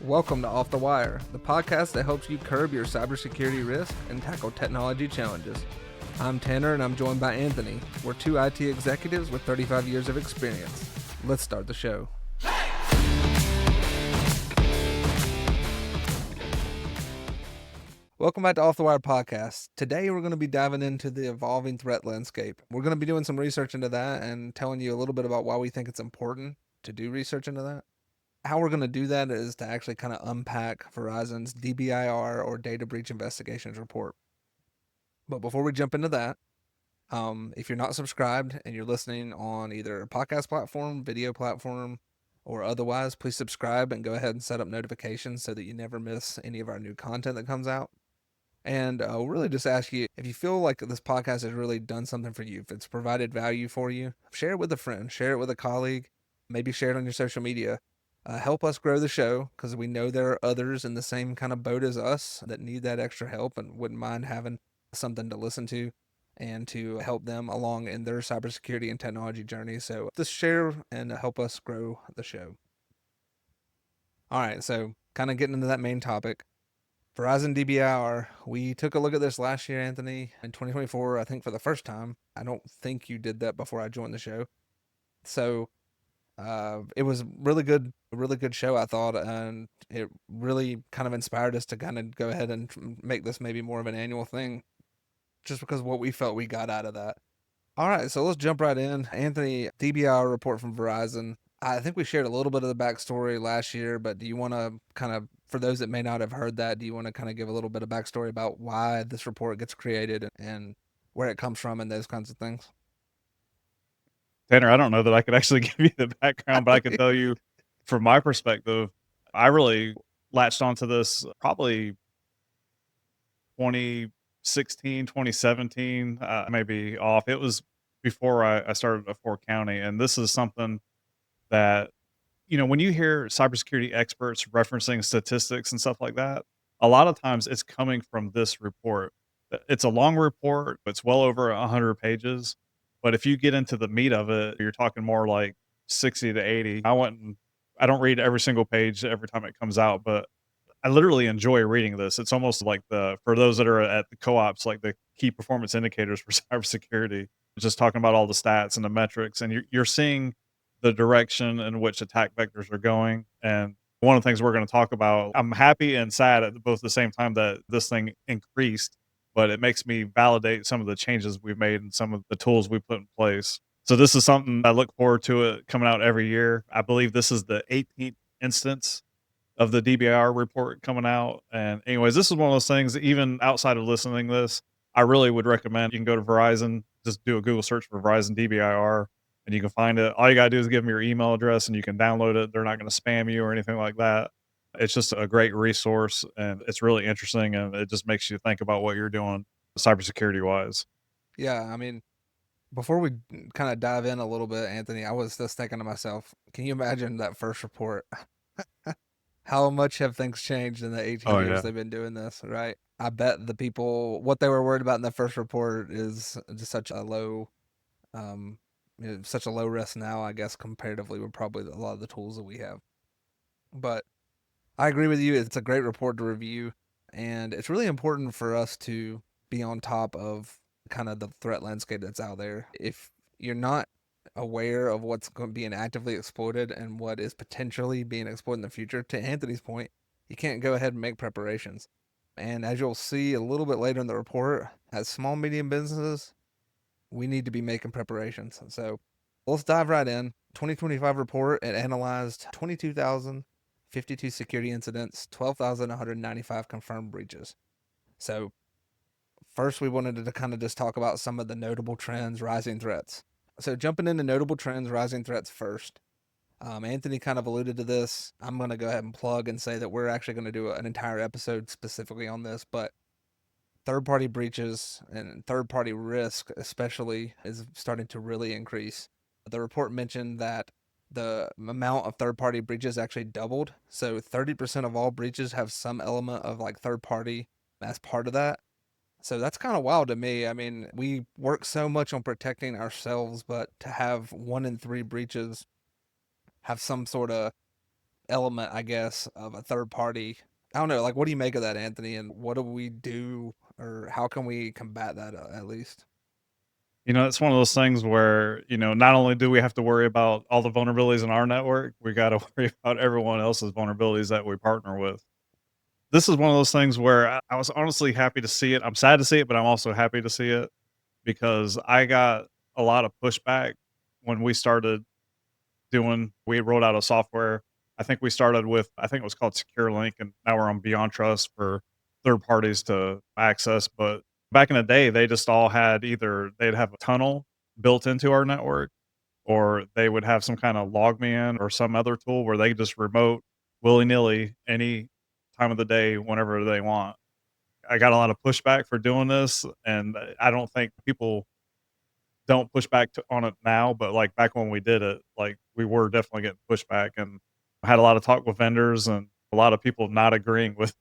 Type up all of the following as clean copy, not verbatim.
Welcome to Off the Wire, the podcast that helps you curb your cybersecurity risk and tackle technology challenges. I'm Tanner and I'm joined by Anthony. We're two IT executives with 35 years of experience. Let's start the show. Welcome back to Off the Wire podcast. Today we're going to be diving into the evolving threat landscape. We're going to be doing some research into that and telling you a little bit about why we think it's important to do research into that. How we're going to do that is to actually kind of unpack Verizon's DBIR or Data Breach Investigations report. But before we jump into that, if you're not subscribed and you're listening on either a podcast platform, video platform, or otherwise, please subscribe and go ahead and set up notifications so that you never miss any of our new content that comes out. And we'll really just ask you, if you feel like this podcast has really done something for you, if it's provided value for you, share it with a friend, share it with a colleague, maybe share it on your social media. Help us grow the show, because we know there are others in the same kind of boat as us that need that extra help and wouldn't mind having something to listen to and to help them along in their cybersecurity and technology journey. So just share and help us grow the show. All right, so kind of getting into that main topic. Verizon DBIR, we took a look at this last year, Anthony, in 2024, I think for the first time. I don't think you did that before I joined the show. So it was a really good show, I thought, and it really kind of inspired us to kind of go ahead and make this maybe more of an annual thing, just because of what we felt we got out of that. All right, so let's jump right in. Anthony, DBIR report from Verizon. I think we shared a little bit of the backstory last year, but do you want to kind of, for those that may not have heard that, do you want to kind of give a little bit of backstory about why this report gets created and where it comes from and those kinds of things? Tanner, I don't know that I could actually give you the background, but I can tell you from my perspective, I really latched onto this probably 2016, 2017, maybe off. It was before I started at Fort County. And this is something that, when you hear cybersecurity experts referencing statistics and stuff like that, a lot of times it's coming from this report. It's a long report, it's well over 100 pages. But if you get into the meat of it, you're talking more like 60 to 80. I don't read every single page every time it comes out, but I literally enjoy reading this. It's almost like for those that are at the co-ops, like the key performance indicators for cybersecurity, just talking about all the stats and the metrics, and you're seeing the direction in which attack vectors are going. And one of the things we're going to talk about, I'm happy and sad at both the same time that this thing increased, but it makes me validate some of the changes we've made and some of the tools we put in place. So this is something I look forward to it coming out every year. I believe this is the 18th instance of the DBIR report coming out. And anyways, this is one of those things that even outside of listening to this, I really would recommend. You can go to Verizon, just do a Google search for Verizon DBIR, and you can find it. All you got to do is give them your email address and you can download it. They're not going to spam you or anything like that. It's just a great resource and it's really interesting, and it just makes you think about what you're doing cybersecurity wise. Yeah, I mean, before we kind of dive in a little bit, Anthony, I was just thinking to myself, can you imagine that first report? How much have things changed in the 18 Oh years yeah. they've been doing this, right? I bet the people, what they were worried about in the first report is just such a low, um, such a low risk now, I guess, comparatively with probably a lot of the tools that we have. But I agree with you. It's a great report to review, and it's really important for us to be on top of kind of the threat landscape that's out there. If you're not aware of what's being actively exploited and what is potentially being exploited in the future, to Anthony's point, you can't go ahead and make preparations. And as you'll see a little bit later in the report, as small medium businesses, we need to be making preparations. So let's dive right in. 2025 report, it analyzed 22,052 security incidents, 12,195 confirmed breaches. So first, we wanted to kind of just talk about some of the notable trends, rising threats. So jumping into notable trends, rising threats first. Anthony kind of alluded to this. I'm going to go ahead and plug and say that we're actually going to do an entire episode specifically on this, but third-party breaches and third-party risk especially is starting to really increase. The report mentioned that the amount of third-party breaches actually doubled. So 30% of all breaches have some element of like third-party as part of that. So that's kind of wild to me. I mean, we work so much on protecting ourselves, but to have 1 in 3 breaches have some sort of element, I guess, of a third party. I don't know, like, what do you make of that, Anthony? And what do we do, or how can we combat that at least? It's one of those things where, not only do we have to worry about all the vulnerabilities in our network, we got to worry about everyone else's vulnerabilities that we partner with. This is one of those things where I was honestly happy to see it. I'm sad to see it, but I'm also happy to see it because I got a lot of pushback when we started we rolled out a software. I think we started with, I think it was called Secure Link, and now we're on Beyond Trust for third parties to access. But back in the day, they just all had either they'd have a tunnel built into our network, or they would have some kind of logman or some other tool where they could just remote willy nilly any time of the day, whenever they want. I got a lot of pushback for doing this, and I don't think people don't push back on it now, but like back when we did it, like we were definitely getting pushback, and I had a lot of talk with vendors and a lot of people not agreeing with.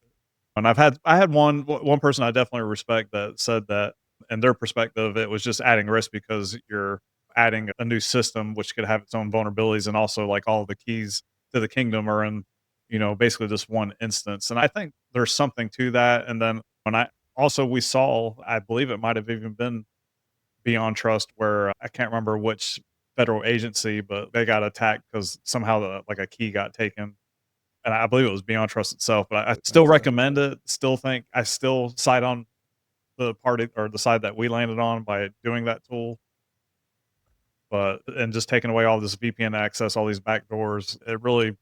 And I had one person I definitely respect that said that in their perspective it was just adding risk because you're adding a new system which could have its own vulnerabilities, and also like all the keys to the kingdom are in basically just one instance. And I think there's something to that. And then when I also we saw, I believe it might have even been Beyond Trust, where I can't remember which federal agency, but they got attacked because somehow like a key got taken, and I believe it was Beyond Trust itself. But I still Okay. recommend it. Still think I still side on the party or the side that we landed on by doing that tool. But and just taking away all this VPN access, all these backdoors, it really,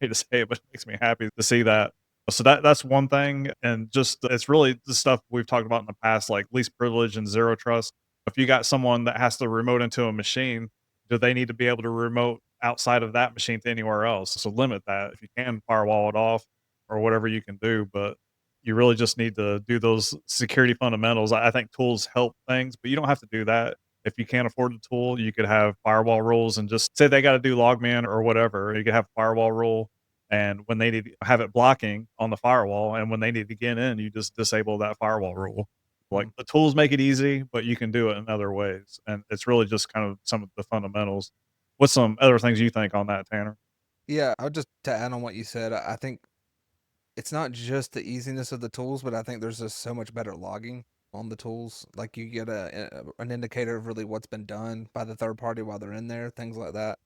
hate to say it, but it makes me happy to see that. So that's one thing, and just it's really the stuff we've talked about in the past, like least privilege and zero trust. If you got someone that has to remote into a machine, do they need to be able to remote outside of that machine to anywhere else? So limit that if you can, firewall it off or whatever you can do. But you really just need to do those security fundamentals. I think tools help things, but you don't have to do that. If you can't afford the tool, you could have firewall rules and just say they got to do logman or whatever. You could have a firewall rule, and when they need to have it blocking on the firewall, and when they need to get in, you just disable that firewall rule. Like, Hmm. the tools make it easy, but you can do it in other ways, and it's really just kind of some of the fundamentals. What's some other things you think on that, Tanner? Yeah, I would just to add on what you said, I think it's not just the easiness of the tools, but I think there's just so much better logging on the tools. Like you get an indicator of really what's been done by the third party while they're in there, things like that.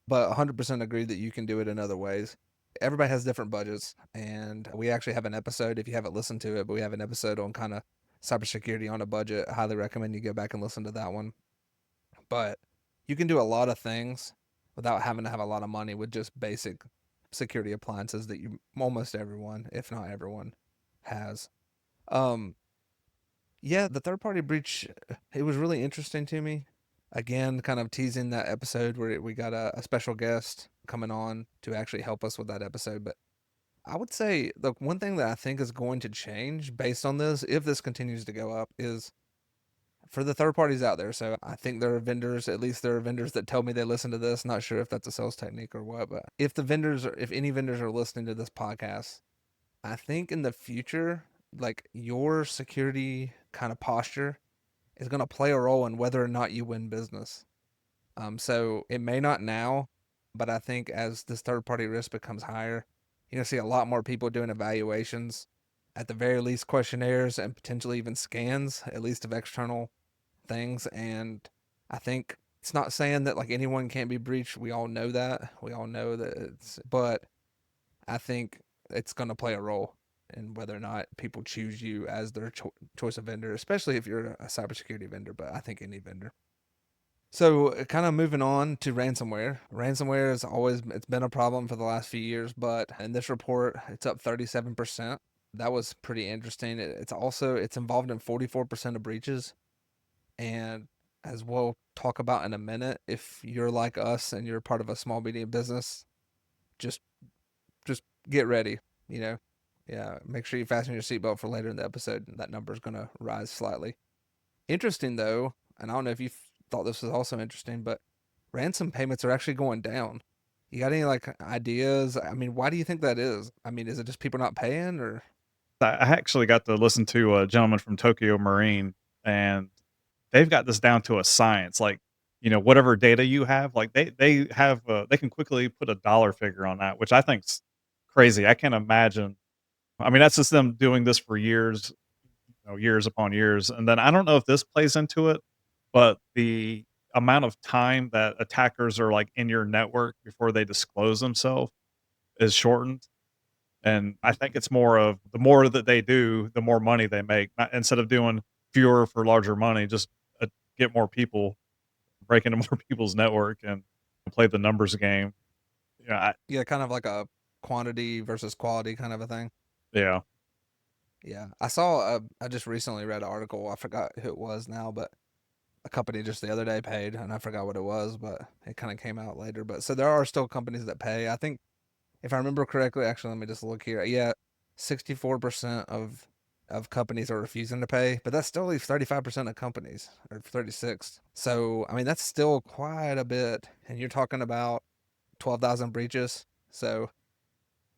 But 100% agree that you can do it in other ways. Everybody has different budgets, and we actually have an episode. If you haven't listened to it, but we have an episode on kind of cybersecurity on a budget. I highly recommend you go back and listen to that one. But you can do a lot of things without having to have a lot of money with just basic security appliances that you almost everyone, if not everyone, has. Um, yeah, the third party breach, it was really interesting to me. Again, kind of teasing that episode where we got a special guest coming on to actually help us with that episode. But I would say the one thing that I think is going to change based on this, if this continues to go up, is for the third parties out there. So I think there are vendors, at least there are vendors that tell me they listen to this. Not sure if that's a sales technique or what, but if any vendors are listening to this podcast, I think in the future, like your security kind of posture is going to play a role in whether or not you win business. So it may not now, but I think as this third party risk becomes higher, you're going to see a lot more people doing evaluations, at the very least questionnaires and potentially even scans, at least of external things. And I think it's not saying that like anyone can't be breached. We all know that. We all know that but I think it's going to play a role in whether or not people choose you as their choice of vendor, especially if you're a cybersecurity vendor, but I think any vendor. So, kind of moving on to ransomware. Ransomware is always it's been a problem for the last few years, but in this report, it's up 37%. That was pretty interesting. It's involved in 44% of breaches, and as we'll talk about in a minute, if you're like us and you're part of a small medium business, just just get ready, you know. Yeah, make sure you fasten your seatbelt for later in the episode. That number is going to rise slightly. Interesting though, and I don't know if you thought this was also interesting, but ransom payments are actually going down. You got any like ideas? I mean, why do you think that is? I mean, is it just people not paying or? I actually got to listen to a gentleman from Tokyo Marine, and they've got this down to a science. Like, whatever data you have, like, they have, they can quickly put a dollar figure on that, which I think's crazy. I can't imagine. I mean, that's just them doing this for years, years upon years, and then I don't know if this plays into it, but the amount of time that attackers are, like, in your network before they disclose themselves is shortened, and I think it's more of the more that they do, the more money they make, not instead of doing fewer for larger money, just, get more people, break into more people's network and play the numbers game. Yeah, Yeah, kind of like a quantity versus quality kind of a thing. yeah, Yeah, I saw. I just recently read an article. I forgot who it was now, but a company just the other day paid, and I forgot what it was, but it kind of came out later. But so there are still companies that pay. I think if I remember correctly, actually, let me just look here. Yeah, 64% of companies are refusing to pay, but that still leaves 35% of companies, or 36. So I mean, that's still quite a bit, and you're talking about 12,000 breaches. So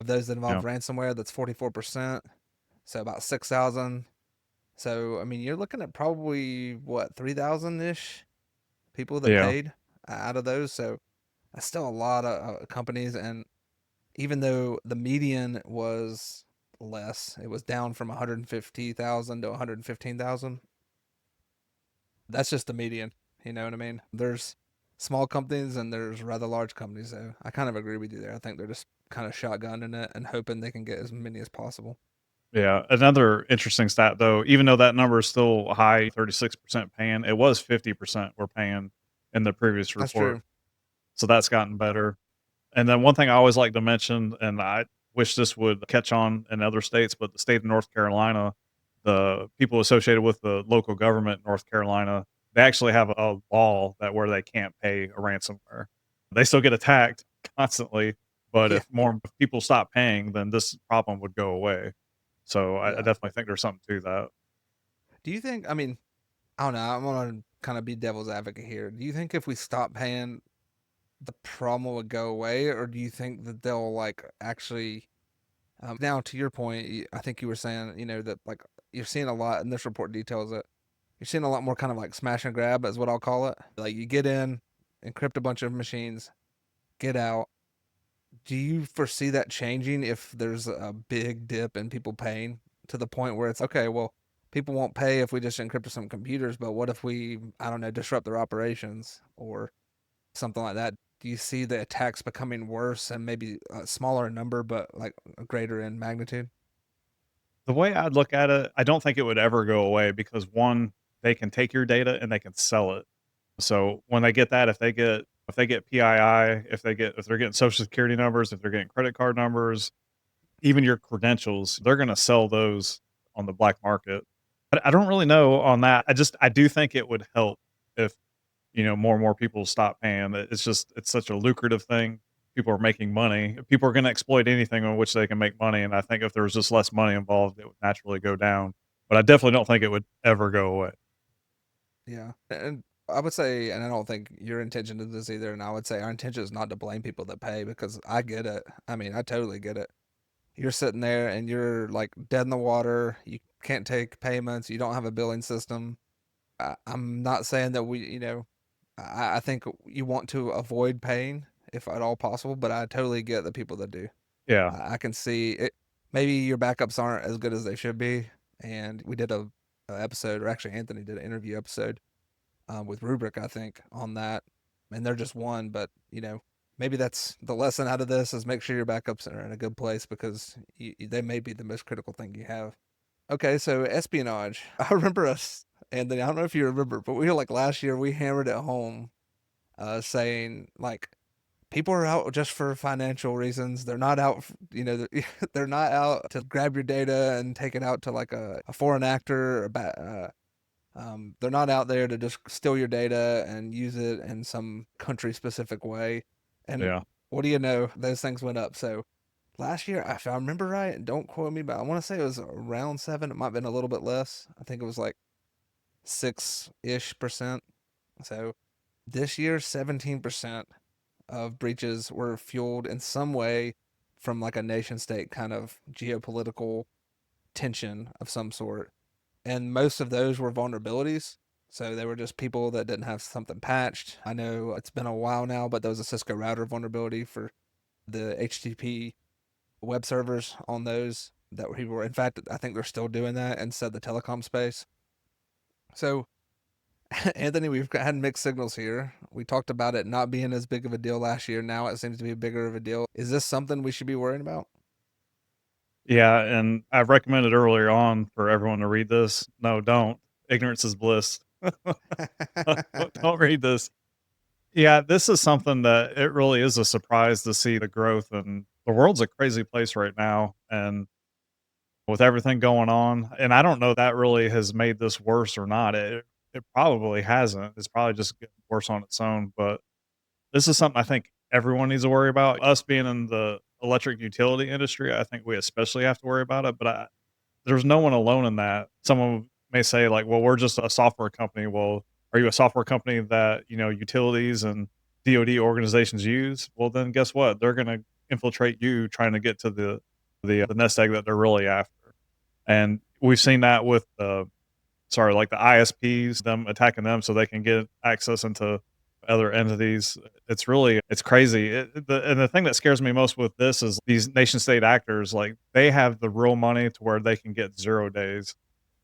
of those that yeah, involve ransomware, that's 44%. So about 6,000. So I mean, you're looking at probably what 3,000 ish people that yeah, paid out of those. So that's still a lot of companies. And even though the median was less, it was down from 150,000 to 115,000. That's just the median. You know what I mean? There's small companies and there's rather large companies. So I kind of agree with you there. I think they're just kind of shotgunning it and hoping they can get as many as possible. yeah. Another interesting stat, though, even though that number is still high, 36% paying, it was 50% were paying in the previous That's report. true. So that's gotten better. And then one thing I always like to mention, and I wish this would catch on in other states, but the state of North Carolina, the people associated with the local government in North Carolina, they actually have a law that where they can't pay a ransomware. They still get attacked constantly, but Yeah. if more people stop paying, then this problem would go away. So I Yeah. definitely think there's something to that. Do you think, I mean, I don't know, I'm going to kind of be devil's advocate here. Do you think if we stop paying, the problem would go away, or do you think that they'll like actually now to your point, I think you were saying, that like you're seeing a lot, and this report details it, you're seeing a lot more kind of like smash and grab is what I'll call it. Like you get in, encrypt a bunch of machines, get out. Do you foresee that changing if there's a big dip in people paying to the point where it's okay, well, people won't pay if we just encrypt some computers, but what if we, I don't know, disrupt their operations or something like that? Do you see the attacks becoming worse and maybe a smaller number, but like greater in magnitude? The way I'd look at it, I don't think it would ever go away because one, they can take your data and they can sell it. So when they get that, if they get PII, if they're getting social security numbers, if they're getting credit card numbers, even your credentials, they're gonna sell those on the black market. But I don't really know on that. I do think it would help if, more and more people stop paying. It's such a lucrative thing. People are making money. People are gonna exploit anything on which they can make money, and I think if there was just less money involved, it would naturally go down. But I definitely don't think it would ever go away. Yeah. And I would say, and I don't think your intention is this either, and I would say our intention is not to blame people that pay because I get it. I mean, I totally get it. You're sitting there and you're like dead in the water. You can't take payments. You don't have a billing system. I'm not saying that I think you want to avoid paying if at all possible, but I totally get the people that do. Yeah, I can see it. Maybe your backups aren't as good as they should be. And we did a episode, or actually Anthony did an interview episode with Rubric, I think, on that. And they're just one, but maybe that's the lesson out of this is make sure your backups are in a good place because they may be the most critical thing you have. Okay, so espionage. I remember us, Anthony. I don't know if you remember, but we were like last year we hammered it home, saying like people are out just for financial reasons. They're not out, they're not out to grab your data and take it out to like a foreign actor or they're not out there to just steal your data and use it in some country specific way. And yeah. what do you know? Those things went up. So last year, if I remember right, and don't quote me, but I want to say it was around seven. It might have been a little bit less. I think it was like 6-ish%. So this year, 17% of breaches were fueled in some way from like a nation state kind of geopolitical tension of some sort. And most of those were vulnerabilities. So they were just people that didn't have something patched. I know it's been a while now, but there was a Cisco router vulnerability for the HTTP web servers on those that people were. In fact, I think they're still doing that inside the telecom space. So, Anthony, we've had mixed signals here. We talked about it not being as big of a deal last year. Now it seems to be bigger of a deal. Is this something we should be worrying about? Yeah, and I recommended earlier on for everyone to read this. No, don't. Ignorance is bliss. Don't read this. Yeah, this is something that it really is a surprise to see the growth, and the world's a crazy place right now, and with everything going on, and I don't know that really has made this worse or not. It probably hasn't. It's probably just getting worse on its own, but this is something I think everyone needs to worry about. Us being in the electric utility industry, I think we especially have to worry about it, but there's no one alone in that. Someone may say like, "Well, we're just a software company." Well, are you a software company that, utilities and DoD organizations use? Well, then guess what? They're gonna infiltrate you trying to get to the nest egg that they're really after. And we've seen that with like the ISPs, them attacking them so they can get access into other entities. It's crazy. And the thing that scares me most with this is these nation state actors, like they have the real money to where they can get 0 days.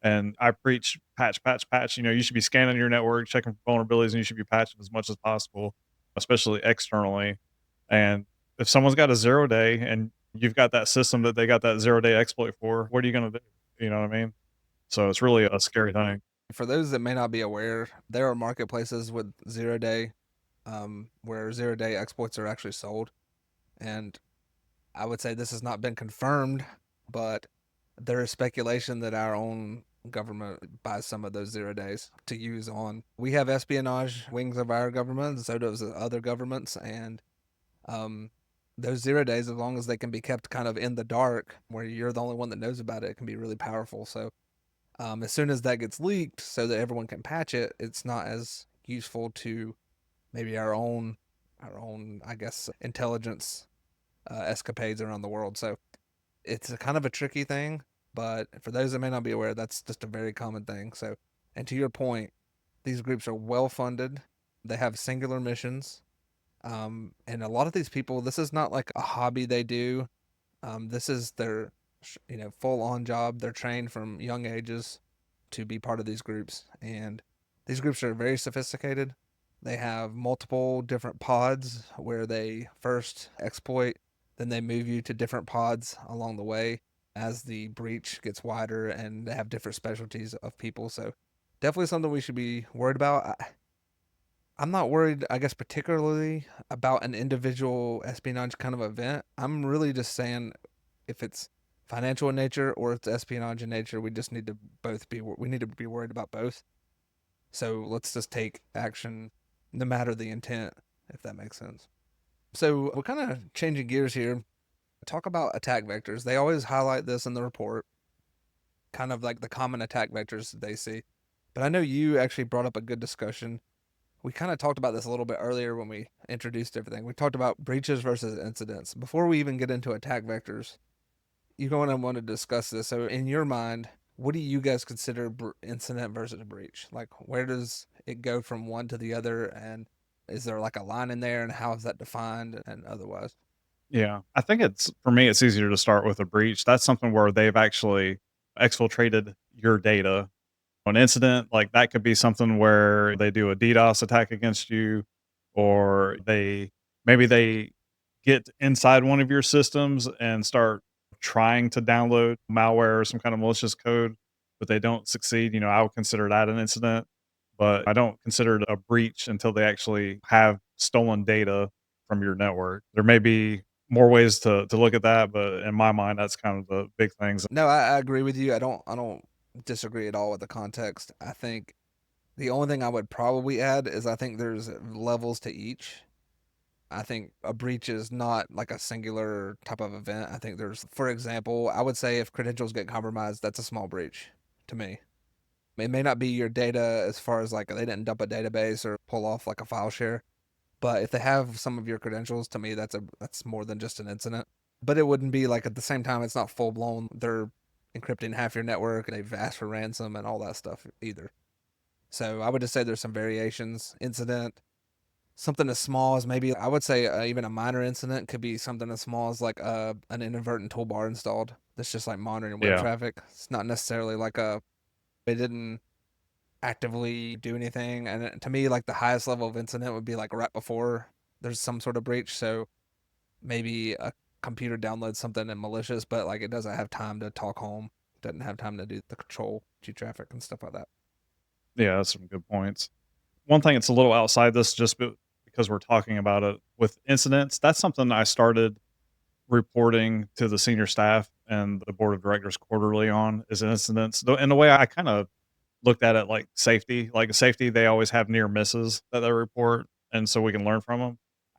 And I preach patch, patch, patch. You should be scanning your network, checking for vulnerabilities, and you should be patching as much as possible, especially externally. And if someone's got a 0 day and you've got that system that they got that 0 day exploit for, what are you going to do? You know what I mean? So it's really a scary thing. For those that may not be aware, there are marketplaces with 0 day, where 0 day exploits are actually sold. And I would say this has not been confirmed, but there is speculation that our own government buys some of those 0 days to use on. We have espionage wings of our government, and so does the other governments, and um, those 0 days, as long as they can be kept kind of in the dark, where you're the only one that knows about it, it can be really powerful. So as soon as that gets leaked, so that everyone can patch it, it's not as useful to maybe our own, I guess, intelligence escapades around the world. So it's a kind of a tricky thing, but for those that may not be aware, that's just a very common thing. So, and to your point, these groups are well funded. They have singular missions. And a lot of these people, this is not like a hobby they do. This is their, full on job. They're trained from young ages to be part of these groups. And these groups are very sophisticated. They have multiple different pods where they first exploit, then they move you to different pods along the way as the breach gets wider, and they have different specialties of people. So definitely something we should be worried about. I'm not worried, I guess, particularly about an individual espionage kind of event. I'm really just saying if it's financial in nature or it's espionage in nature, we just need to we need to be worried about both. So let's just take action no matter the intent, if that makes sense. So we're kind of changing gears here. Talk about attack vectors. They always highlight this in the report, kind of like the common attack vectors that they see. But I know you actually brought up a good discussion. We kind of talked about this a little bit earlier when we introduced everything. We talked about breaches versus incidents. Before we even get into attack vectors, you go and want to discuss this. So, in your mind, what do you guys consider incident versus breach? Like, where does it go from one to the other? And is there like a line in there? And how is that defined and otherwise? Yeah. I think for me, it's easier to start with a breach. That's something where they've actually exfiltrated your data. An incident, like that could be something where they do a DDoS attack against you, or maybe they get inside one of your systems and start trying to download malware or some kind of malicious code, but they don't succeed. I would consider that an incident, but I don't consider it a breach until they actually have stolen data from your network. There may be more ways to look at that, but in my mind, that's kind of the big things. No, I agree with you. I don't disagree at all with the context. I think the only thing I would probably add is I think there's levels to each. I think a breach is not like a singular type of event. I think there's, for example, I would say if credentials get compromised, that's a small breach to me. It may not be your data as far as like they didn't dump a database or pull off like a file share, but if they have some of your credentials, to me that's more than just an incident. But it wouldn't be like at the same time it's not full blown. They're encrypting half your network and they've asked for ransom and all that stuff either. So I would just say there's some variations. Incident, something as small as maybe I would say even a minor incident could be something as small as like an inadvertent toolbar installed that's just like monitoring web Yeah. traffic. It's not necessarily like they didn't actively do anything. And to me, like the highest level of incident would be like right before there's some sort of breach. So maybe a computer downloads something and malicious, but like it doesn't have time to talk home, doesn't have time to do the control to traffic and stuff like that. Yeah, that's some good points. One thing that's a little outside this just because we're talking about it with incidents, that's something I started reporting to the senior staff and the board of directors quarterly on is incidents. And the way I kind of looked at it like safety, they always have near misses that they report. And so we can learn from them.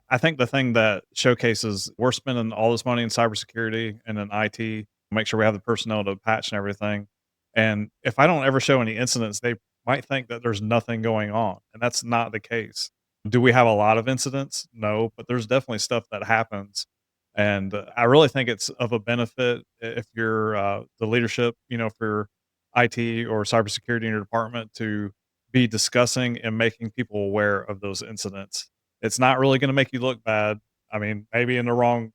I think the thing that showcases we're spending all this money in cybersecurity and in IT, make sure we have the personnel to patch and everything. And if I don't ever show any incidents, they might think that there's nothing going on. And that's not the case. Do we have a lot of incidents? No, but there's definitely stuff that happens. And I really think it's of a benefit if you're the leadership, for IT or cybersecurity in your department to be discussing and making people aware of those incidents. It's not really gonna make you look bad. I mean, maybe from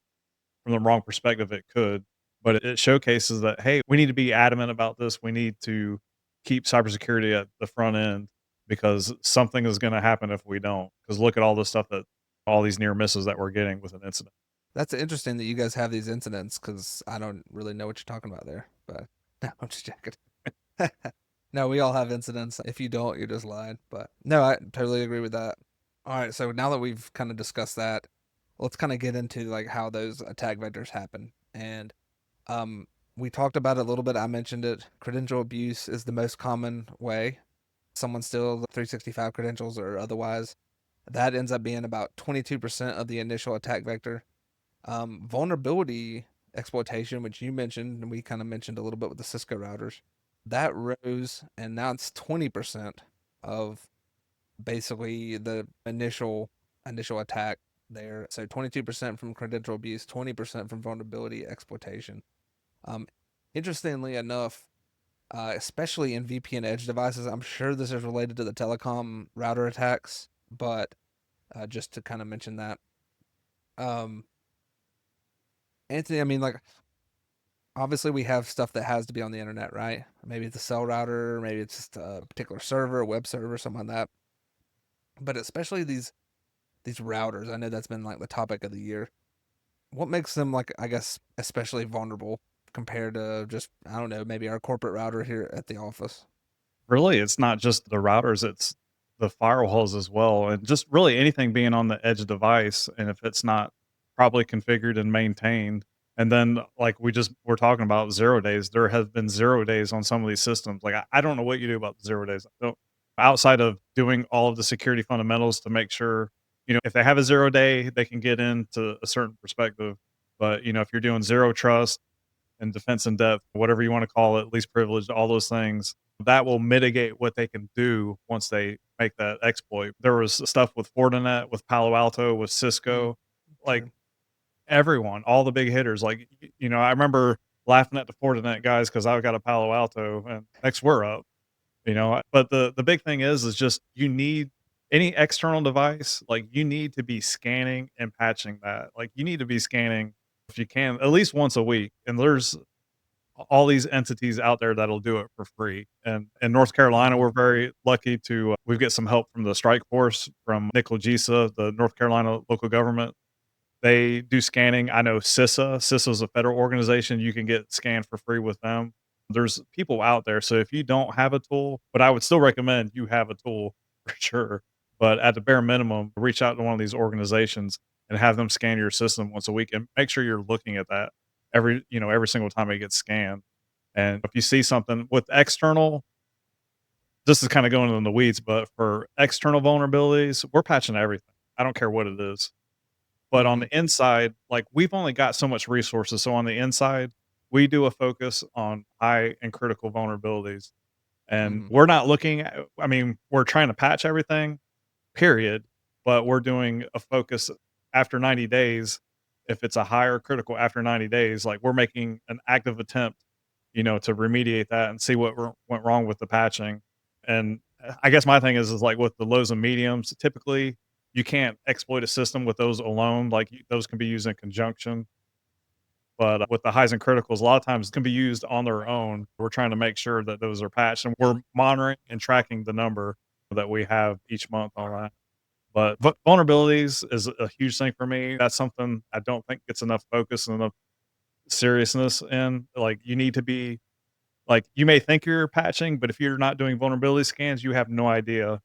the wrong perspective, it could, but it showcases that, "Hey, we need to be adamant about this. We need to keep cybersecurity at the front end because something is gonna happen if we don't. Because look at all the stuff that all these near misses that we're getting with an incident." That's interesting that you guys have these incidents because I don't really know what you're talking about there. But no, I'm just checking. No, we all have incidents. If you don't, you're just lying. But no, I totally agree with that. All right, so now that we've kind of discussed that, let's kind of get into like how those attack vectors happen. And um, we talked about it a little bit. I mentioned it. Credential abuse is the most common way. Someone steals 365 credentials or otherwise. That ends up being about 22% of the initial attack vector. Vulnerability exploitation, which you mentioned, and we kind of mentioned a little bit with the Cisco routers, that rose, and now it's 20% of basically the initial attack there. So 22% from credential abuse, 20% from vulnerability exploitation. Um, Interestingly enough, especially in VPN edge devices, I'm sure this is related to the telecom router attacks, but just to kind of mention that. Um, Anthony, I mean, like, obviously we have stuff that has to be on the internet, right? Maybe it's a cell router, maybe it's just a particular server, a web server, something like that. But especially these routers, I know that's been like the topic of the year. What makes them like I guess especially vulnerable compared to just I don't know, maybe our corporate router here at the office? Really, it's not just the routers, it's the firewalls as well, and just really anything being on the edge device, and if it's not properly configured and maintained, and then, like we're talking about 0 days, there have been 0 days on some of these systems, like, I don't know what you do about the 0 days. I don't outside of doing all of the security fundamentals to make sure, if they have a 0 day, they can get into a certain perspective, but, if you're doing zero trust and defense in depth, whatever you want to call it, least privileged, all those things, that will mitigate what they can do once they make that exploit. There was stuff with Fortinet, with Palo Alto, with Mm, Cisco, like true. everyone, all the big hitters. Like, I remember laughing at the Fortinet guys because I got a Palo Alto and next we're up, but the big thing is just you need any external device, like you need to be scanning and patching that. Like you need to be scanning if you can at least once a week. And there's all these entities out there that'll do it for free. And in North Carolina, Mm, we're very lucky to we get some help from the strike force from Nick Logisa, the North Carolina local government. They do scanning. I know CISA is a federal organization. You can get scanned for free with them. There's people out there. So if you don't have a tool, but I would still recommend you have a tool for sure. But at the bare minimum, reach out to one of these organizations and have them scan your system once a week and make sure you're looking at that every single time it gets scanned. And if you see something with external, this is kind of going in the weeds, but for external vulnerabilities, we're patching everything. I don't care what it is. But on mm-hmm, the inside, like, we've only got so much resources, so on the inside, we do a focus on high and critical vulnerabilities, and mm-hmm, we're not looking at I mean, we're trying to patch everything, period, but we're doing a focus after 90 days. If it's a higher critical after 90 days, like, we're making an active attempt, to remediate that and see what went wrong with the patching, and I guess my thing is like with the lows and mediums, typically you can't exploit a system with those alone. Like those can be used in conjunction. But with the highs and criticals, a lot of times can be used on their own. We're trying to make sure that those are patched and we're monitoring and tracking the number that we have each month on that. But vulnerabilities is a huge thing for me. That's something I don't think gets enough focus and enough seriousness in. Like you need to be like you may think you're patching, but if you're not doing vulnerability scans, you have no idea.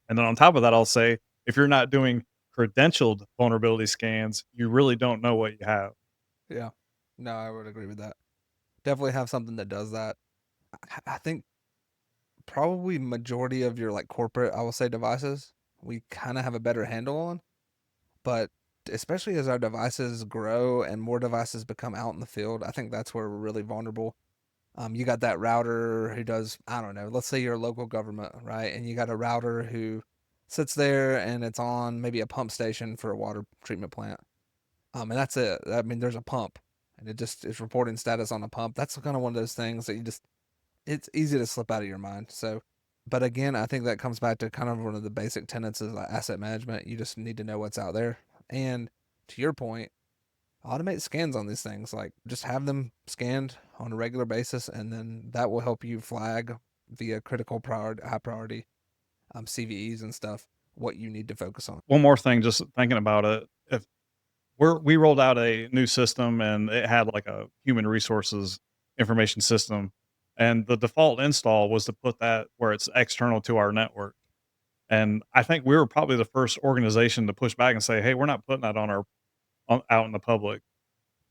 And then on top of that, I'll say if you're not doing credentialed vulnerability scans, you really don't know what you have. Yeah. No, I would agree with that. Definitely have something that does that. I think probably majority of your like corporate, I will say, devices, we kind of have a better handle on. But especially as our devices grow and more devices become out in the field, I think that's where we're really vulnerable. You got that router who does, I don't know, let's say you're a local government, right? And you got a router who sits there and it's on maybe a pump station for a water treatment plant. And that's it. I mean, there's a pump and it just is reporting status on a pump. That's kind of one of those things that you just, it's easy to slip out of your mind. So, but again, I think that comes back to kind of one of the basic tenets of like asset management. You just need to know what's out there. And to your point, automate scans on these things. Like just have them scanned on a regular basis, and then that will help you flag via critical priority, high priority CVEs and stuff what you need to focus on. One more thing, just thinking about it, if we rolled out a new system and it had like a human resources information system, and the default install was to put that where it's external to our network. And I think we were probably the first organization to push back and say, "Hey, we're not putting that out in the public."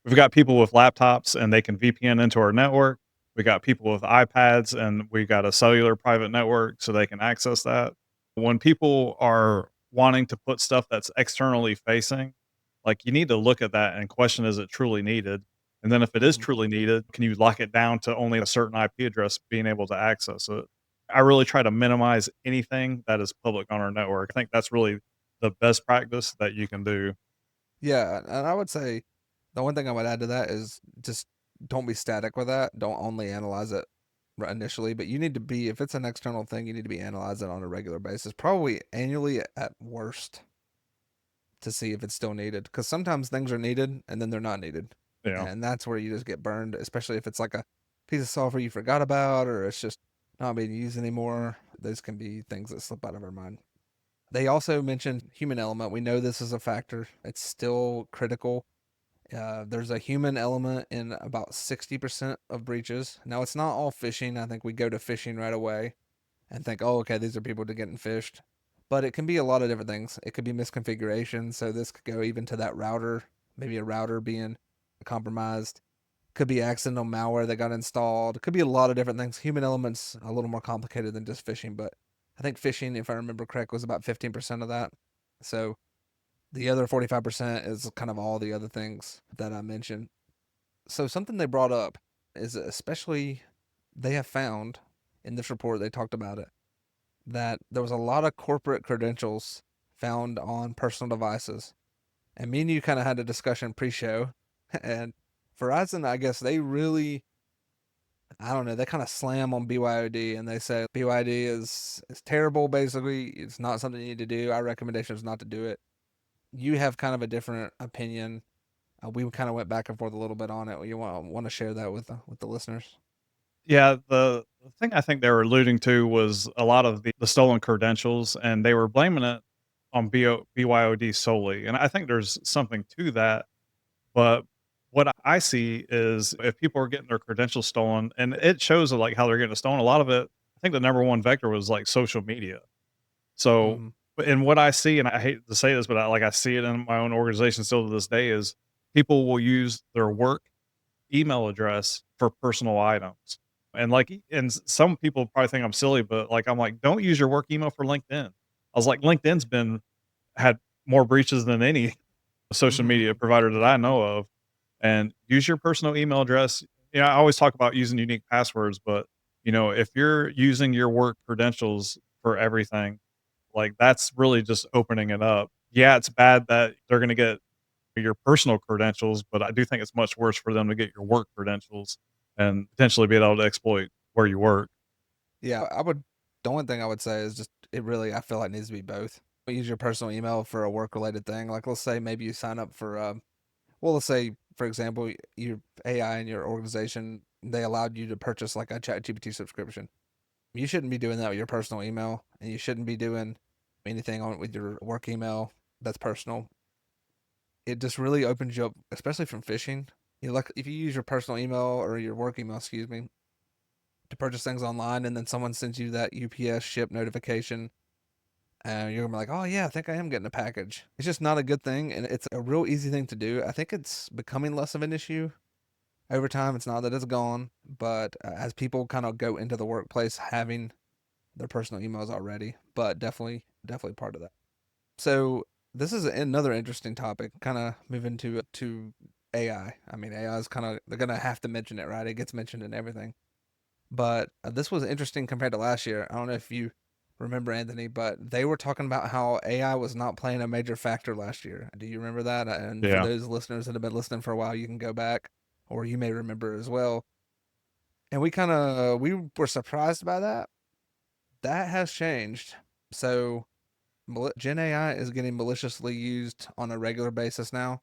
We've got people with laptops and they can VPN into our network. We got people with iPads and we got a cellular private network so they can access that. When people are wanting to put stuff that's externally facing, like you need to look at that and question, is it truly needed? And then if it is Hmm. truly needed, can you lock it down to only a certain IP address being able to access it? I really try to minimize anything that is public on our network. I think that's really the best practice that you can do. Yeah, and I would say the one thing I would add to that is just don't be static with that. Don't only analyze it initially, but you need to be, if it's an external thing, you need to be analyzing it on a regular basis, probably annually at worst, to see if it's still needed. Because sometimes things are needed and then they're not needed. Yeah. And that's where you just get burned, especially if it's like a piece of software you forgot about or it's just not being used anymore. Those can be things that slip out of our mind. They also mentioned human element. We know this is a factor, it's still critical. There's a human element in about 60% of breaches. Now, it's not all phishing. I think we go to phishing right away and think, oh, okay, these are people to getting phished. But it can be a lot of different things. It could be misconfiguration. So this could go even to that router, maybe a router being compromised. Could be accidental malware that got installed. It could be a lot of different things. Human elements a little more complicated than just phishing, but I think phishing, if I remember correct, was about 15% of that. So the other 45% is kind of all the other things that I mentioned. So something they brought up is especially they have found in this report, they talked about it, that there was a lot of corporate credentials found on personal devices. And me and you kind of had a discussion pre-show, and Verizon, I guess they really, I don't know, they kind of slam on BYOD and they say BYOD is terrible. Basically, it's not something you need to do. Our recommendation is not to do it. You have kind of a different opinion. We kind of went back and forth a little bit on it. You want to share that with the listeners? Yeah, the thing I think they were alluding to was a lot of the stolen credentials, and they were blaming it on BYOD solely, and I think there's something to that, but what I see is if people are getting their credentials stolen, and it shows, like, how they're getting it stolen, a lot of it I think the number one vector was, like, social media. So, Mm-hmm. and what I see, and I hate to say this, but I see it in my own organization still to this day, is people will use their work email address for personal items. And like, some people probably think I'm silly, but like, I'm like, don't use your work email for LinkedIn. I was like, LinkedIn's been had more breaches than any social media Mm-hmm. provider that I know of. And use your personal email address. You know, I always talk about using unique passwords, but if you're using your work credentials for everything, like that's really just opening it up. Yeah, it's bad that they're going to get your personal credentials, but I do think it's much worse for them to get your work credentials and potentially be able to exploit where you work. Yeah, I would. The only thing I would say is just it really I feel like needs to be both. Use your personal email for a work related thing. Like let's say maybe you sign up for well let's say for example your AI in your organization they allowed you to purchase like a ChatGPT subscription. You shouldn't be doing that with your personal email, and you shouldn't be doing anything on with your work email that's personal. It just really opens you up, especially from phishing. You like if you use your personal email or your work email, excuse me, to purchase things online, and then someone sends you that UPS ship notification, and you're gonna be like, "Oh yeah, I think I am getting a package." It's just not a good thing, and it's a real easy thing to do. I think it's becoming less of an issue over time. It's not that it's gone, but as people kind of go into the workplace having their personal emails already, but definitely part of that. So this is another interesting topic. Kind of moving to AI. I mean, AI is kind of they're gonna have to mention it, right? It gets mentioned in everything. But this was interesting compared to last year. I don't know if you remember Anthony, but they were talking about how AI was not playing a major factor last year. Do you remember that? And for Yeah. those listeners that have been listening for a while, you can go back, or you may remember as well. And we were surprised by that. That has changed. So Gen AI is getting maliciously used on a regular basis now.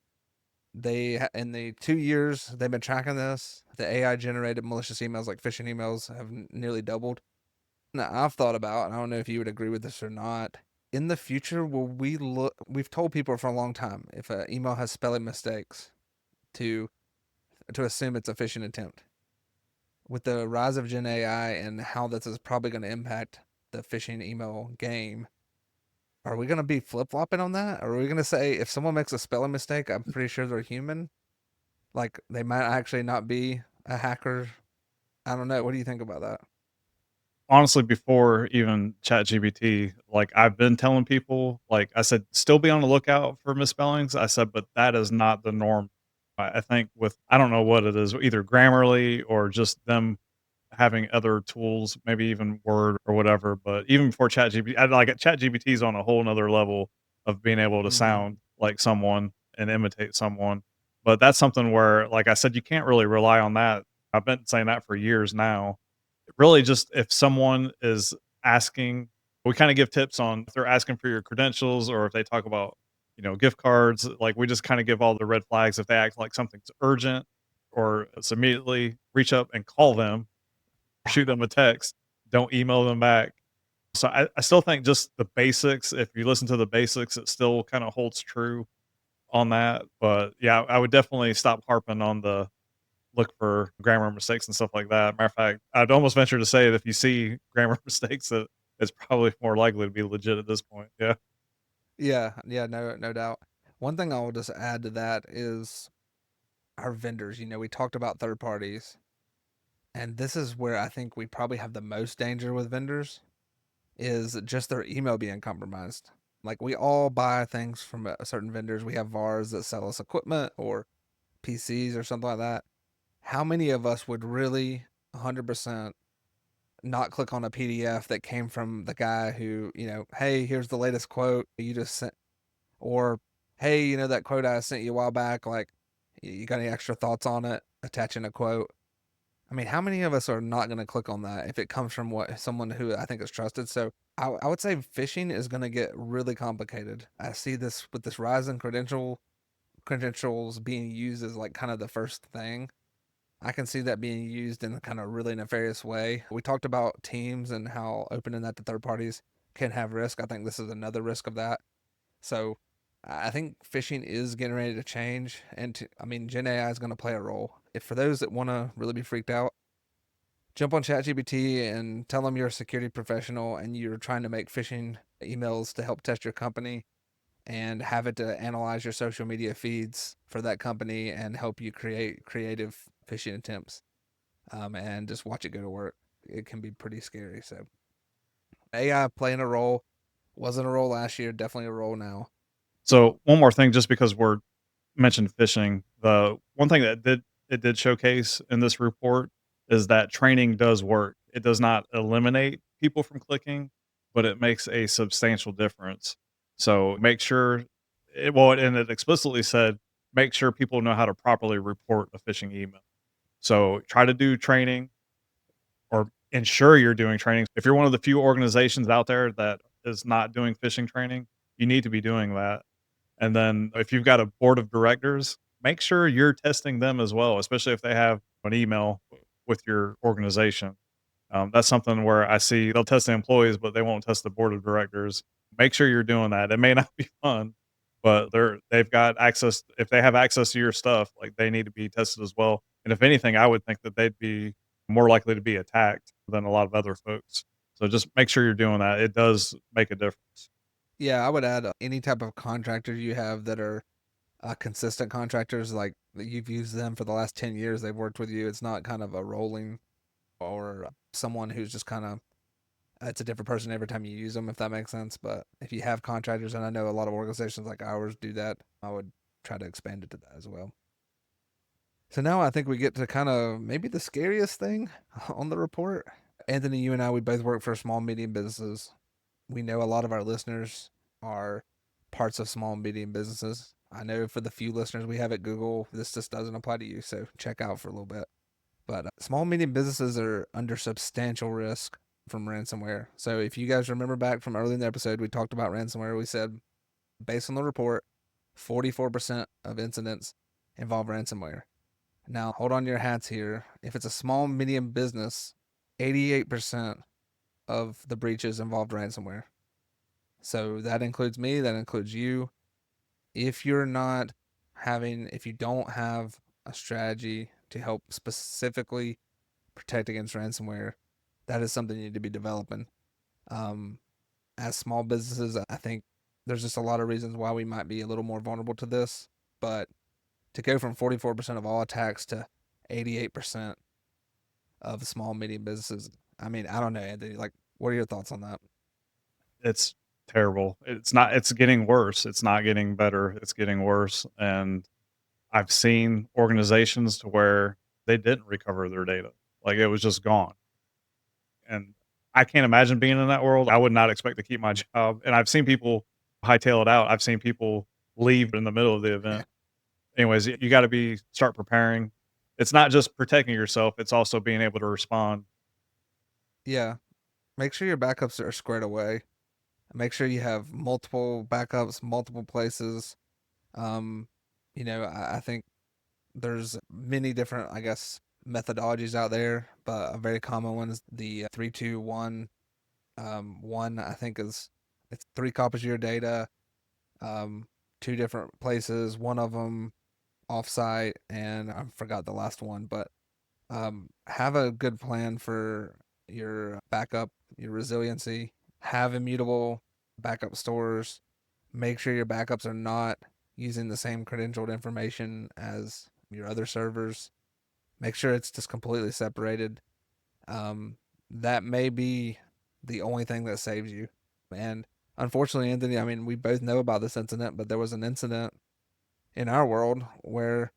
In the 2 years they've been tracking this, the AI generated malicious emails like phishing emails have nearly doubled. Now I've thought about, and I don't know if you would agree with this or not. In the future, will we look? We've told people for a long time if an email has spelling mistakes to assume it's a phishing attempt. With the rise of Gen AI and how this is probably going to impact the phishing email game, are we gonna be flip flopping on that? Or are we gonna say if someone makes a spelling mistake, I'm pretty sure they're human? Like they might actually not be a hacker. I don't know. What do you think about that? Honestly, before even ChatGPT, like, I've been telling people, like, I said, "Still be on the lookout for misspellings." I said, "But that is not the norm." I think with I don't know what it is, either Grammarly or just them having other tools, maybe even Word or whatever, but even before ChatGPT, I like ChatGPT is on a whole 'nother level of being able to Mm-hmm. sound like someone and imitate someone, but that's something where, like I said, you can't really rely on that. I've been saying that for years now. Really just if someone is asking we kinda give tips on if they're asking for your credentials or if they talk about, gift cards, like, we just kinda give all the red flags if they act like something's urgent or it's immediately reach up and call them, shoot them a text, don't email them back. So I still think just the basics, if you listen to the basics, it still kinda holds true on that, but, yeah, I would definitely stop harping on the look for grammar mistakes and stuff like that. Matter of fact, I'd almost venture to say that if you see grammar mistakes, that it's probably more likely to be legit at this point. Yeah. Yeah, yeah, no doubt. One thing I will just add to that is our vendors. We talked about third parties, and this is where I think we probably have the most danger with vendors is just their email being compromised. Like we all buy things from certain vendors. We have VARs that sell us equipment or PCs or something like that. How many of us would really 100% not click on a PDF that came from the guy who, hey, here's the latest quote you just sent, or hey, that quote I sent you a while back, like, you got any extra thoughts on it? Attaching a quote. I mean, how many of us are not going to click on that if it comes from what someone who I think is trusted? So I would say phishing is going to get really complicated. I see this with this rise in credentials being used as like kind of the first thing. I can see that being used in a kind of really nefarious way. We talked about teams and how opening that to third parties can have risk. I think this is another risk of that. So I think phishing is getting ready to change, and I mean, Gen AI is going to play a role. If for those that want to really be freaked out, jump on ChatGPT and tell them you're a security professional and you're trying to make phishing emails to help test your company and have it to analyze your social media feeds for that company and help you create creative phishing attempts, and just watch it go to work. It can be pretty scary. So AI playing a role, wasn't a role last year, definitely a role now. So one more thing, just because we're mentioned phishing, the one thing that did showcase in this report is that training does work. It does not eliminate people from clicking, but it makes a substantial difference. So make sure and it explicitly said make sure people know how to properly report a phishing email. So try to do training or ensure you're doing training. If you're one of the few organizations out there that is not doing phishing training, you need to be doing that. And then if you've got a board of directors, make sure you're testing them as well, especially if they have an email with your organization. That's something where I see they'll test the employees, but they won't test the board of directors. Make sure you're doing that. It may not be fun, but they've got access. If they have access to your stuff, like they need to be tested as well. And if anything, I would think that they'd be more likely to be attacked than a lot of other folks. So just make sure you're doing that. It does make a difference. Yeah, I would add any type of contractors you have that are consistent contractors, like that you've used them for the last 10 years, they've worked with you. It's not kind of a rolling or someone who's just kind of, it's a different person every time you use them, if that makes sense. But if you have contractors, and I know a lot of organizations like ours do that, I would try to expand it to that as well. So now I think we get to kind of maybe the scariest thing on the report. Anthony, you and I, we both work for small, medium businesses. We know a lot of our listeners are parts of small and medium businesses. I know for the few listeners we have at Google, this just doesn't apply to you, so check out for a little bit. But small and medium businesses are under substantial risk from ransomware. So if you guys remember back from early in the episode, we talked about ransomware. We said, based on the report, 44% of incidents involve ransomware. Now, hold on to your hats here. If it's a small, medium business, 88% of the breaches involved ransomware. So that includes me, that includes you. If you're not if you don't have a strategy to help specifically protect against ransomware, that is something you need to be developing. Um, as small businesses, I think there's just a lot of reasons why we might be a little more vulnerable to this. But to go from 44% of all attacks to 88% of small medium businesses, I mean, I don't know, Anthony. Like, what are your thoughts on that? It's terrible. It's getting worse. It's not getting better. It's getting worse. And I've seen organizations to where they didn't recover their data. Like it was just gone. And I can't imagine being in that world. I would not expect to keep my job. And I've seen people hightail it out. I've seen people leave in the middle of the Yeah, event. Anyways, you got to start preparing. It's not just protecting yourself, it's also being able to respond. yeah. Make sure your backups are squared away. Make sure you have multiple backups, multiple places. Um, I think there's many different, I guess, methodologies out there, but a very common one is the 3-2-1. One I think is it's three copies of your data, um, two different places. One of them offsite, and I forgot the last one. But have a good plan for your backup, your resiliency. Have immutable backup stores. Make sure your backups are not using the same credentialed information as your other servers. Make sure it's just completely separated. Um, that may be the only thing that saves you. And unfortunately, Anthony, I mean, we both know about this incident, but there was an incident in our world where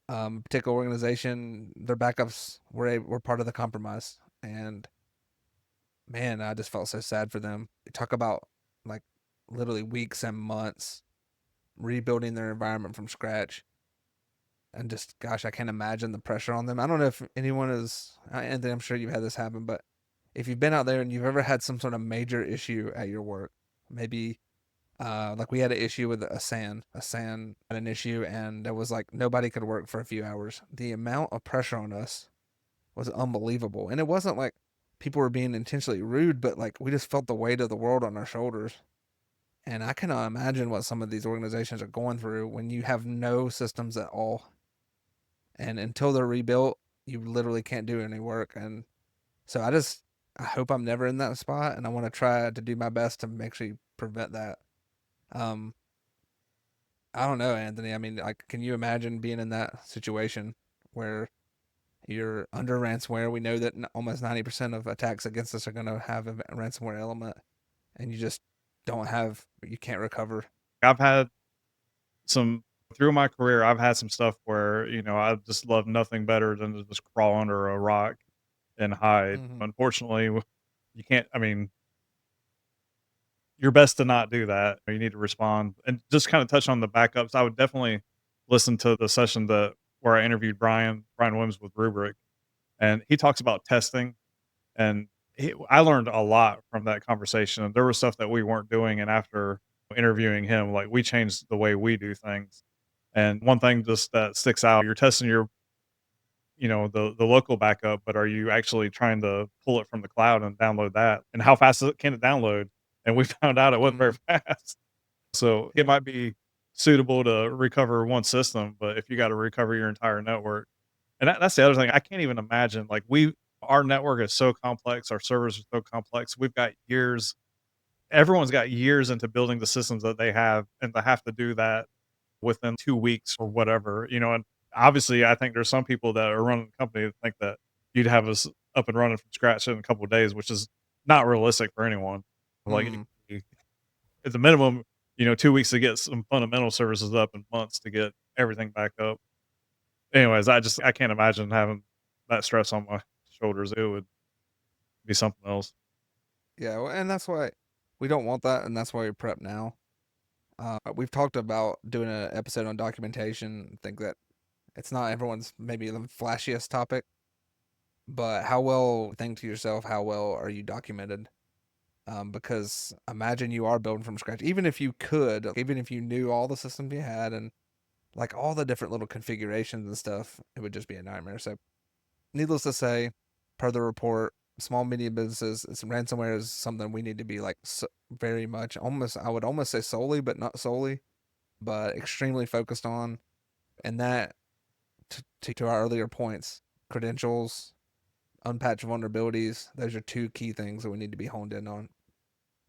a particular organization, their backups were part of the compromise. And man, I just felt so sad for them. They talk about like literally weeks and months rebuilding their environment from scratch. And just, gosh, I can't imagine the pressure on them. I don't know if anyone is, and I'm sure you've had this happen, but if you've been out there and you've ever had some sort of major issue at your work, maybe like we had an issue with a SAN had an issue and there was like nobody could work for a few hours. The amount of pressure on us was unbelievable. And it wasn't like people were being intentionally rude, but like we just felt the weight of the world on our shoulders. And I cannot imagine what some of these organizations are going through when you have no systems at all. And until they're rebuilt, you literally can't do any work. And so I hope I'm never in that spot, and I want to try to do my best to actually prevent that. Um, I don't know, Anthony. I mean, like, can you imagine being in that situation where you're under ransomware? We know that almost 90% of attacks against us are going to have a ransomware element, and you just you can't recover. I've had some through my career, I've had some stuff where, I just love nothing better than to just crawl under a rock and hide. Mm-hmm. Unfortunately, you can't, I mean, you're best to not do that. You need to respond and just kind of touch on the backups. I would definitely listen to the session where I interviewed Brian Williams with Rubric, and he talks about testing. And I learned a lot from that conversation. There was stuff that we weren't doing, and after interviewing him, like, we changed the way we do things. And one thing just that sticks out, you're testing your, the local backup, but are you actually trying to pull it from the cloud and download that? And how fast can it download? And we found out it wasn't very Mm, fast. So it yeah, might be suitable to recover one system, but if you got to recover your entire network, and that's the other thing, I can't even imagine. Like, our network is so complex, our servers are so complex. We've got years. Everyone's got years into building the systems that they have, and to have to do that within 2 weeks or whatever, and obviously, I think there's some people that are running the company that think that you'd have us up and running from scratch in a couple of days, which is not realistic for anyone. Like, mm, at the minimum, 2 weeks to get some fundamental services up and months to get everything back up. Anyways, I can't imagine having that stress on my shoulders. It would be something else. yeah, well, and that's why we don't want that, and that's why we prep now. We've talked about doing an episode on documentation. I think that it's not everyone's maybe the flashiest topic, but how well, think to yourself, how well are you documented? Because imagine you are building from scratch. Even if you could, even if you knew all the systems you had and like all the different little configurations and stuff, it would just be a nightmare. So, needless to say, per the report, small medium businesses, ransomware is something we need to be like very much, almost, I would almost say solely, but not solely, but extremely focused on. And that, to our earlier points, credentials, unpatched vulnerabilities, those are two key things that we need to be honed in on.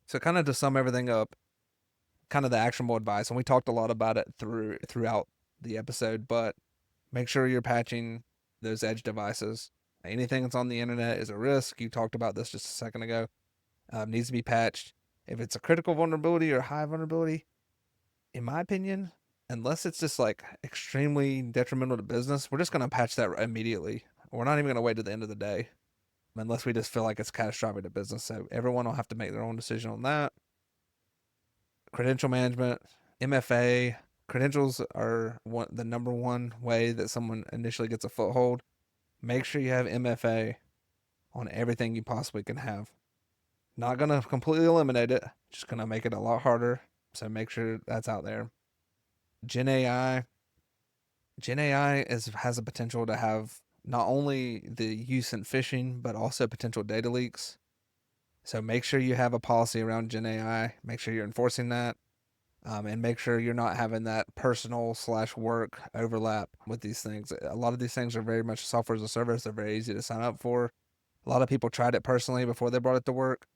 So, kind of to sum everything up, kind of the actionable advice, and we talked a lot about it throughout the episode, but make sure you're patching those edge devices. Anything that's on the internet is a risk. You talked about this just a second ago. Needs to be patched. If it's a critical vulnerability or high vulnerability, in my opinion, unless it's just like extremely detrimental to business, we're just going to patch that immediately. We're not even going to wait to the end of the day unless we just feel like it's catastrophic to business. So everyone will have to make their own decision on that. Credential management, MFA, credentials are the number one way that someone initially gets a foothold. Make sure you have MFA on everything you possibly can have. Not going to completely eliminate it, just going to make it a lot harder. So make sure that's out there. Gen AI. Gen AI has a potential to have not only the use in phishing, but also potential data leaks. So make sure you have a policy around Gen AI. Make sure you're enforcing that. And make sure you're not having that personal slash work overlap with these things. A lot of these things are very much software as a service. They're very easy to sign up for. A lot of people tried it personally before they brought it to work.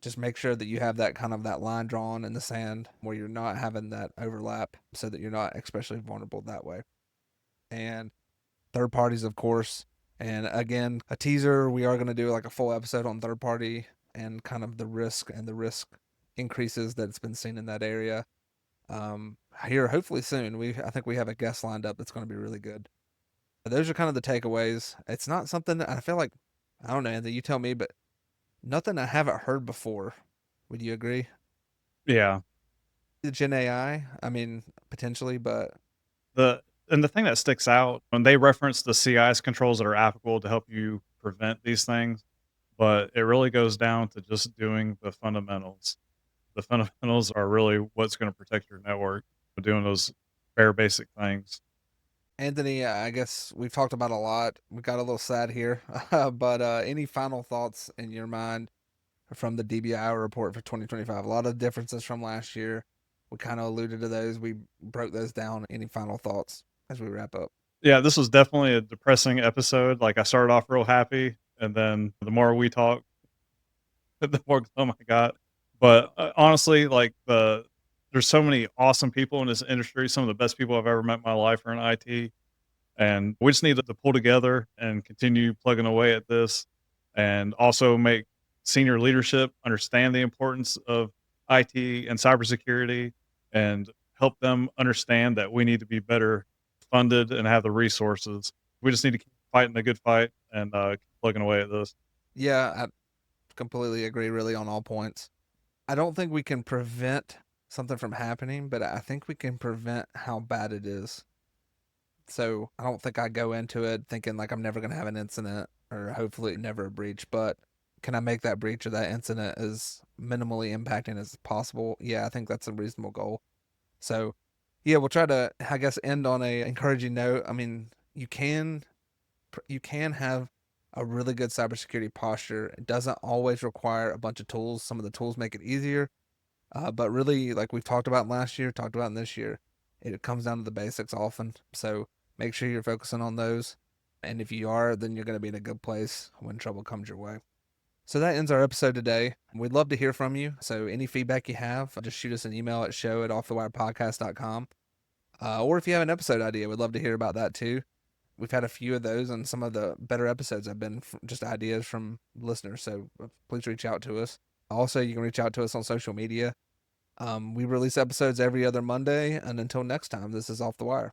Just make sure that you have that kind of that line drawn in the sand where you're not having that overlap so that you're not especially vulnerable that way. And third parties, of course. And again, a teaser, we are going to do like a full episode on third party and kind of the risk and the risk increases that's been seen in that area. Here hopefully soon. I think we have a guest lined up that's going to be really good. But those are kind of the takeaways. It's not something that I feel like, I don't know, Anthony, you tell me, but nothing I haven't heard before. Would you agree? Yeah. The Gen I mean, potentially, but The and the thing that sticks out when they reference the CIS controls that are applicable to help you prevent these things, but it really goes down to just doing the fundamentals. The fundamentals are really what's going to protect your network. Doing those bare basic things. Anthony, I guess we've talked about a lot. We got a little sad here, but any final thoughts in your mind from the DBIR report for 2025? A lot of differences from last year. We kind of alluded to those. We broke those down. Any final thoughts as we wrap up? Yeah, this was definitely a depressing episode. Like, I started off real happy, and then the more we talked, the more glum I got. But honestly, like, there's so many awesome people in this industry. Some of the best people I've ever met in my life are in IT, and we just need to pull together and continue plugging away at this, and also make senior leadership understand the importance of IT and cybersecurity, and help them understand that we need to be better funded and have the resources. We just need to keep fighting a good fight and keep plugging away at this. Yeah, I completely agree, really, on all points. I don't think we can prevent something from happening, but I think we can prevent how bad it is. So I don't think I go into it thinking like I'm never going to have an incident or hopefully never a breach, but can I make that breach or that incident as minimally impacting as possible? Yeah, I think that's a reasonable goal. So, yeah, we'll try to, I guess, end on a encouraging note. I mean, you can have a really good cybersecurity posture. It doesn't always require a bunch of tools. Some of the tools make it easier, but really, like we've talked about last year, talked about in this year, it comes down to the basics often. So make sure you're focusing on those. And if you are, then you're going to be in a good place when trouble comes your way. So that ends our episode today. We'd love to hear from you. So any feedback you have, just shoot us an email at show@offthewirepodcast.com. Or if you have an episode idea, we'd love to hear about that too. We've had a few of those, and some of the better episodes have been just ideas from listeners. So please reach out to us. Also, you can reach out to us on social media. We release episodes every other Monday. And until next time, this is Off the Wire.